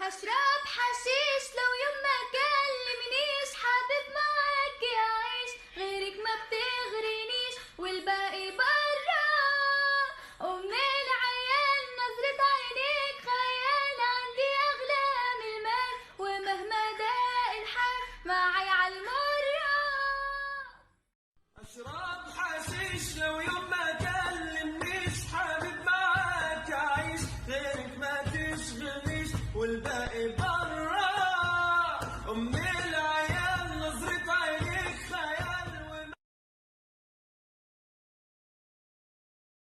هشرب حشيش لو يوم ما كلمنيش، حابب معاك يعيش، غيرك ما بتغرينيش والباقي برا. ومن العيال نظرة عينيك خيال، عندي أغلى من المال، ومهما ضاق الحال معي عالمرة. أشرب حشيش لو يوم ما كلمنيش، حابب معاك أعيش، غيرك ما تشغلنيش والباقي